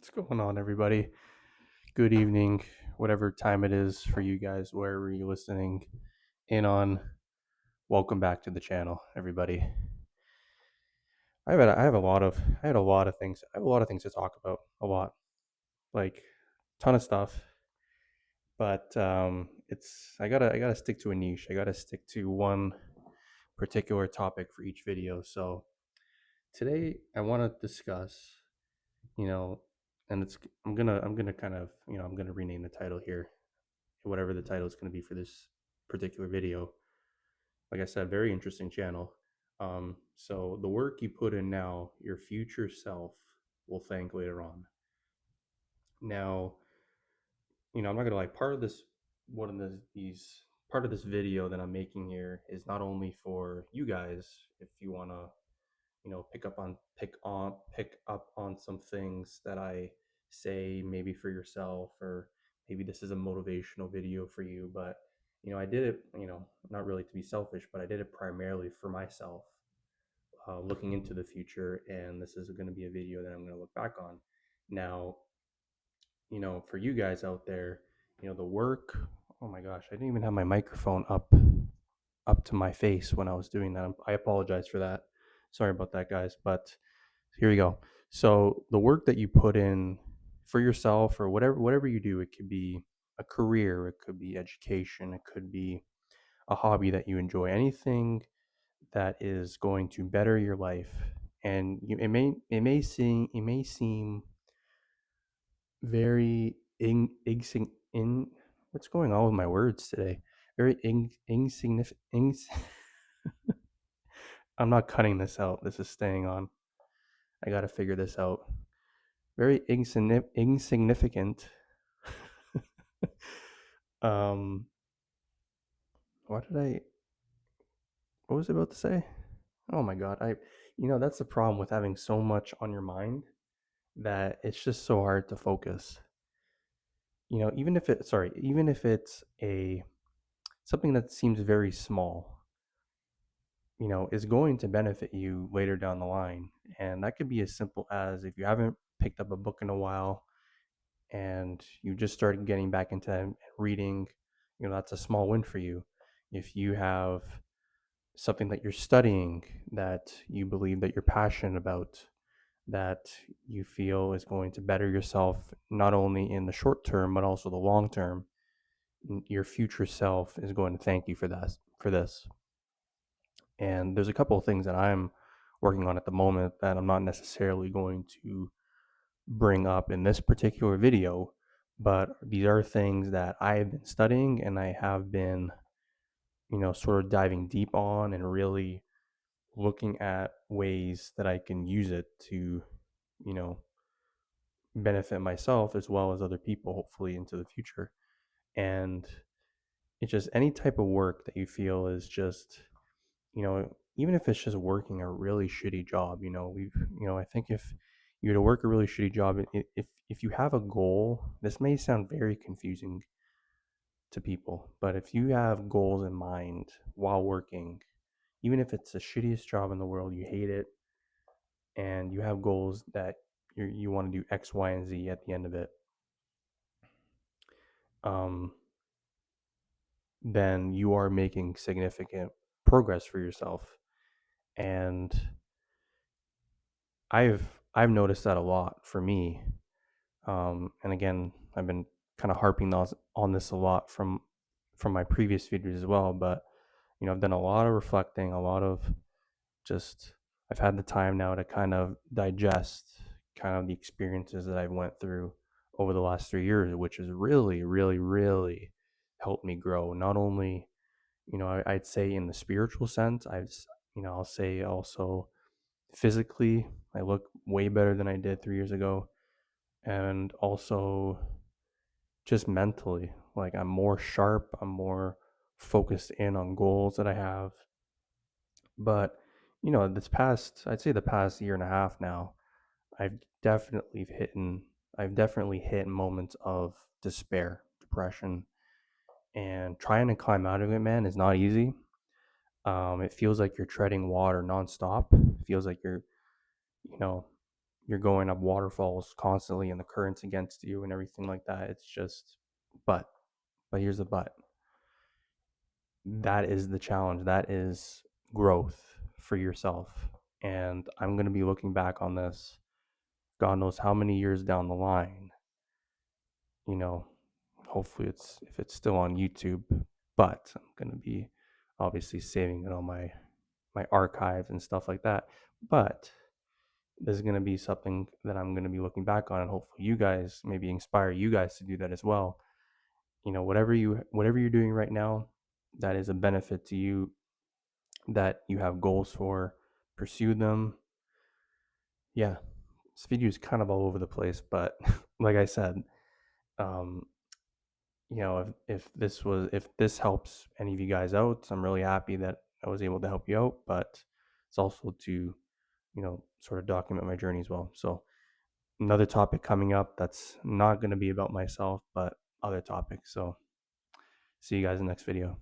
What's going on, everybody? Good evening, whatever time it is for you guys, wherever you're listening in on. Welcome back to the channel, everybody. I had a lot of things. I have a lot of things to talk about. A lot, like, ton of stuff. But I gotta stick to a niche. I gotta stick to one particular topic for each video. So today I want to discuss, you know, and it's I'm gonna kind of I'm gonna rename the title here, whatever the title is going to be for this particular video. Like I said, very interesting channel. So the work you put in now, your future self will thank later on. Now, I'm not gonna lie. Part of this, one of these part of this video that I'm making here is not only for you guys, if you wanna, pick up on some things that I say, maybe for yourself, or maybe this is a motivational video for you. But I did it, not really to be selfish, but I did it primarily for myself, looking into the future. And this is going to be a video that I'm going to look back on now. For you guys out there, the work. Oh my gosh, I didn't even have my microphone up to my face when I was doing that. I apologize for that. Sorry about that, guys. But here we go. So the work that you put in for yourself, or whatever you do, it could be a career, it could be education, it could be a hobby that you enjoy, anything that is going to better your life. And it may seem very in what's going on with my words today? Very insignificant. I'm not cutting this out. This is staying on. I got to figure this out. Very insignificant. um, what did I? What was I about to say? Oh my god! That's the problem with having so much on your mind that it's just so hard to focus. Even if it's a something that seems very small, is going to benefit you later down the line, and that could be as simple as, if you haven't picked up a book in a while and you just started getting back into reading, that's a small win for you. If you have something that you're studying that you believe that you're passionate about, that you feel is going to better yourself, not only in the short term but also the long term, your future self is going to thank you for this. And there's a couple of things that I'm working on at the moment that I'm not necessarily going to bring up in this particular video, but these are things that I've been studying and I have been, sort of diving deep on, and really looking at ways that I can use it to, you know, benefit myself as well as other people, hopefully into the future. And it's just any type of work that you feel is just, even if it's just working a really shitty job, I think if you were to work a really shitty job, if you have a goal, this may sound very confusing to people, but if you have goals in mind while working, even if it's the shittiest job in the world, you hate it, and you have goals that you want to do X, Y, and Z at the end of it, um, then you are making significant progress for yourself. And I've noticed that a lot for me. And again, I've been kind of harping on this a lot from my previous videos as well. But I've done a lot of reflecting, a lot of just I've had the time now to kind of digest kind of the experiences that I went through over the last 3 years, which has really, really, really helped me grow. Not only, I'd say in the spiritual sense, I'll say also physically, I look way better than I did 3 years ago, and also just mentally, like I'm more sharp, I'm more focused in on goals that I have. But I'd say the past year and a half now, I've definitely hit I've definitely hit moments of despair, depression, and trying to climb out of it, man, is not easy. It feels like you're treading water nonstop. It feels like you know, you're going up waterfalls constantly and the currents against you and everything like that. It's just, but, but here's the but. That is the challenge. That is growth for yourself. And I'm going to be looking back on this, God knows how many years down the line, you know, hopefully if it's still on YouTube, but I'm going to be obviously saving it on my archive and stuff like that. But this is going to be something that I'm going to be looking back on, and hopefully you guys maybe inspire you guys to do that as well. Whatever you're doing right now that is a benefit to you, that you have goals for, pursue them. Yeah, this video is kind of all over the place, but like I said, um, if this helps any of you guys out, I'm really happy that I was able to help you out. But it's also to sort of document my journey as well. So another topic coming up that's not going to be about myself, but other topics. So see you guys in the next video.